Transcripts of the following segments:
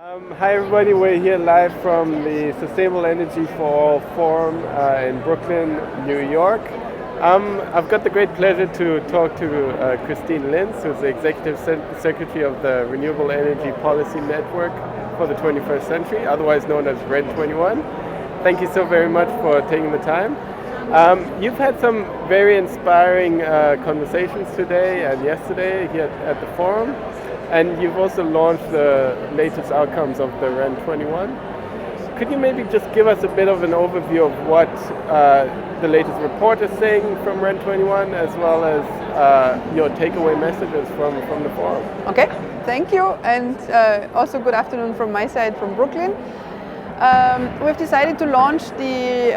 Hi everybody, we're here live from the Sustainable Energy for All Forum in Brooklyn, New York. I've got the great pleasure to talk to Christine Linz, who's the Executive Secretary of the Renewable Energy Policy Network for the 21st Century, otherwise known as REN21. Thank you so very much for taking the time. You've had some very inspiring conversations today and yesterday here at the forum. And you've also launched the latest outcomes of the REN21. Could you maybe just give us a bit of an overview of what the latest report is saying from REN21, as well as your takeaway messages from the forum? Okay, thank you, and also good afternoon from my side from Brooklyn. We've decided to launch the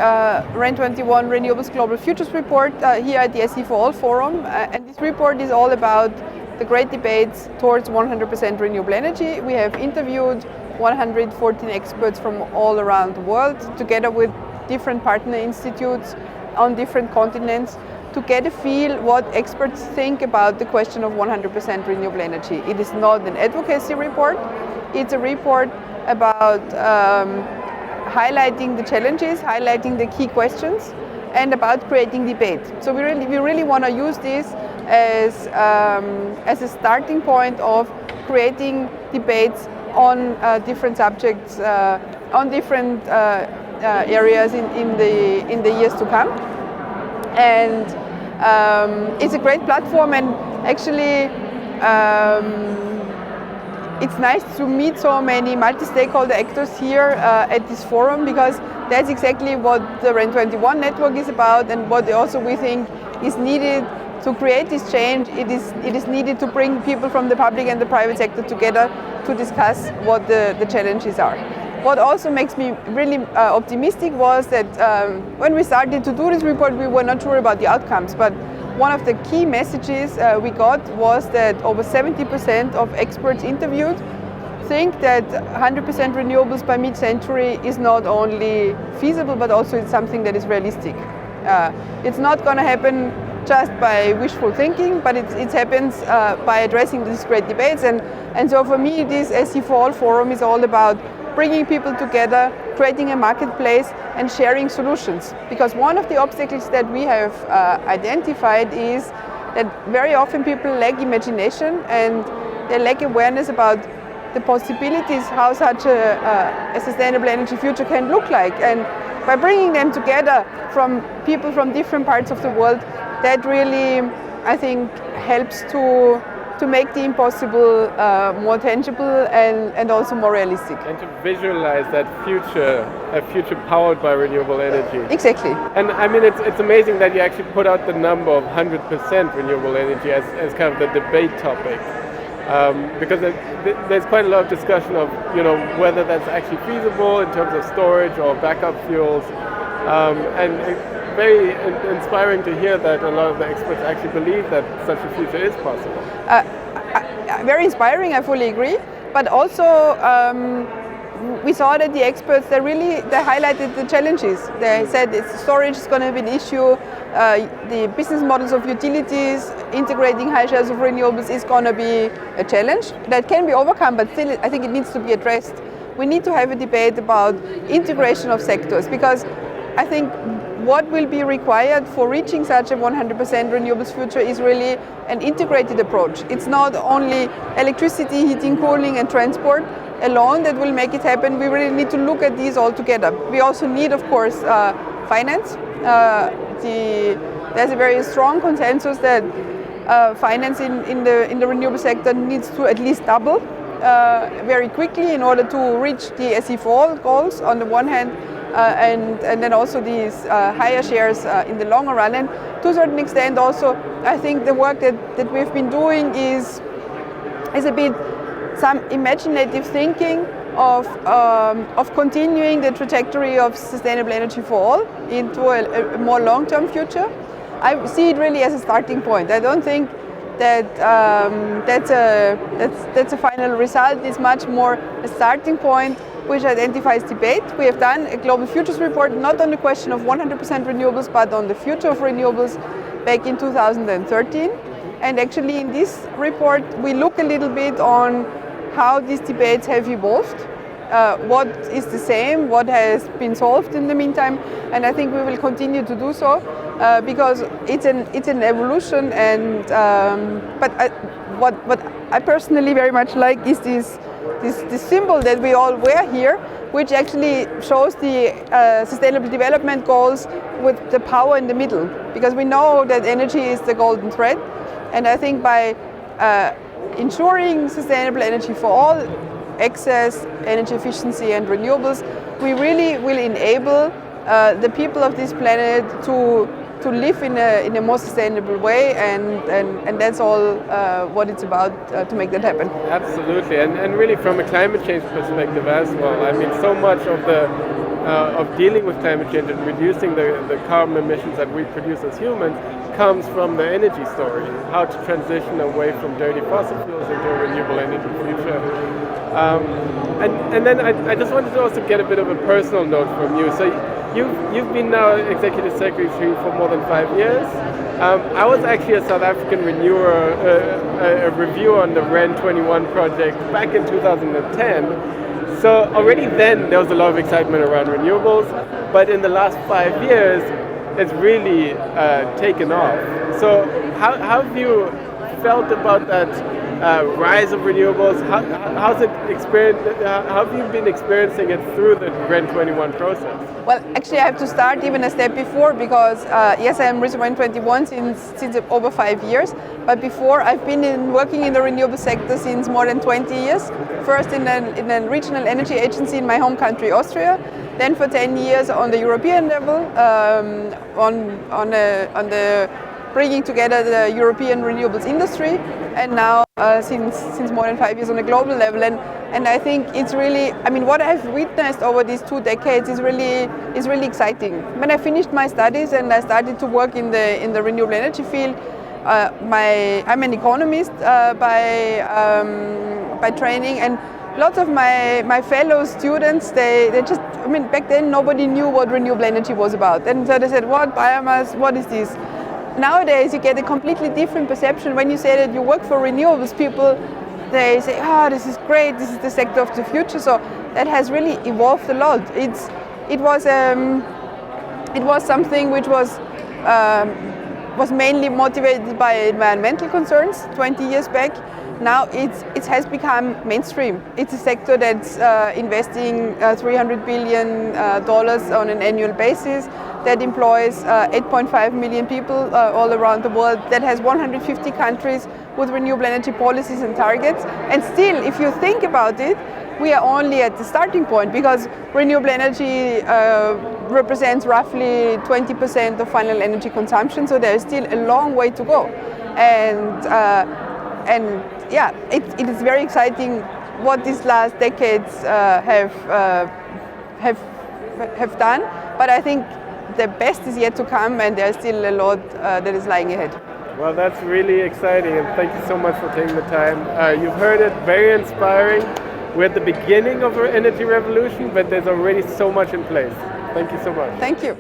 REN21 Renewables Global Futures Report here at the SEforALLforum, and this report is all about the great debates towards 100% renewable energy. We have interviewed 114 experts from all around the world, together with different partner institutes on different continents, to get a feel what experts think about the question of 100% renewable energy. It is not an advocacy report, it's a report about highlighting the challenges, highlighting the key questions, and about creating debate. So we really want to use this as a starting point of creating debates on different subjects, on different areas in the years to come. And it's a great platform, and actually it's nice to meet so many multi-stakeholder actors here at this forum, because that's exactly what the REN21 network is about, and what also we think is needed to create this change. It is needed to bring people from the public and the private sector together to discuss what the challenges are. What also makes me really optimistic was that when we started to do this report, we were not sure about the outcomes, but one of the key messages we got was that over 70% of experts interviewed think that 100% renewables by mid-century is not only feasible, but also it's something that is realistic. It's not going to happen just by wishful thinking, but it happens by addressing these great debates. And so for me, this SEforALLforum is all about bringing people together, creating a marketplace, and sharing solutions. Because one of the obstacles that we have identified is that very often people lack imagination and they lack awareness about the possibilities, how such a sustainable energy future can look like. And by bringing them together from people from different parts of the world, that really, I think, helps to make the impossible more tangible and also more realistic. And to visualize that future, a future powered by renewable energy. Exactly. And I mean, it's amazing that you actually put out the number of 100% renewable energy as kind of the debate topic. Because there's quite a lot of discussion of, whether that's actually feasible in terms of storage or backup fuels. And very inspiring to hear that a lot of the experts actually believe that such a future is possible. Very inspiring, I fully agree. But also, we saw that the experts, they highlighted the challenges. They said storage is going to be an issue, the business models of utilities, integrating high shares of renewables is going to be a challenge that can be overcome, but still I think it needs to be addressed. We need to have a debate about integration of sectors, because I think what will be required for reaching such a 100% renewables future is really an integrated approach. It's not only electricity, heating, cooling and transport alone that will make it happen. We really need to look at these all together. We also need, of course, finance. There's a very strong consensus that finance in the renewable sector needs to at least double very quickly in order to reach the SEforALL goals on the one hand, and then also these higher shares in the longer run. And to a certain extent also, I think the work that we've been doing is a bit some imaginative thinking of continuing the trajectory of sustainable energy for all into a more long-term future. I see it really as a starting point. I don't think that that's a final result. It's much more a starting point which identifies debate. We have done a global futures report, not on the question of 100% renewables, but on the future of renewables back in 2013. And actually in this report, we look a little bit on how these debates have evolved what is the same, what has been solved in the meantime, and I think we will continue to do so because it's an evolution. And what I personally very much like is this symbol that we all wear here, which actually shows the Sustainable Development Goals with the power in the middle, because we know that energy is the golden thread, and I think by ensuring sustainable energy for all, access, energy efficiency and renewables, we really will enable the people of this planet to live in a more sustainable way, and that's all what it's about to make that happen. Absolutely, and really from a climate change perspective as well. I mean, so much of dealing with climate change and reducing the carbon emissions that we produce as humans comes from the energy story, how to transition away from dirty fossil fuels into a renewable energy future. And then I just wanted to also get a bit of a personal note from you. So you've been now Executive Secretary for more than 5 years. I was actually a South African a reviewer on the REN21 project back in 2010. So already then there was a lot of excitement around renewables, but in the last 5 years it's really taken off. So how have you felt about that rise of renewables? How have you been experiencing it through the REN21 process? Well, actually I have to start even a step before, because yes, I am with REN21 since over 5 years, but before I've been working in the renewable sector since more than 20 years. First in a regional energy agency in my home country, Austria, then for 10 years on the European level, on the bringing together the European renewables industry, and now since more than 5 years on a global level. And I think it's really, I mean, what I've witnessed over these 2 decades is really exciting. When I finished my studies and I started to work in the renewable energy field, I'm an economist by training, and lots of my fellow students, they just, I mean, back then nobody knew what renewable energy was about, and so they said, what, biomass, what is this? Nowadays you get a completely different perception. When you say that you work for renewables, people, they say, oh, this is great, this is the sector of the future. So that has really evolved a lot. It was something which was mainly motivated by environmental concerns 20 years back. Now it has become mainstream. It's a sector that's investing $300 billion on an annual basis, that employs 8.5 million people all around the world, that has 150 countries with renewable energy policies and targets. And still, if you think about it, we are only at the starting point, because renewable energy represents roughly 20% of final energy consumption, so there is still a long way to go. And yeah, it is very exciting what these last decades have done, but I think the best is yet to come, and there's still a lot that is lying ahead. Well, that's really exciting, and thank you so much for taking the time. You've heard it, very inspiring. We're at the beginning of our energy revolution, but there's already so much in place. Thank you so much. Thank you.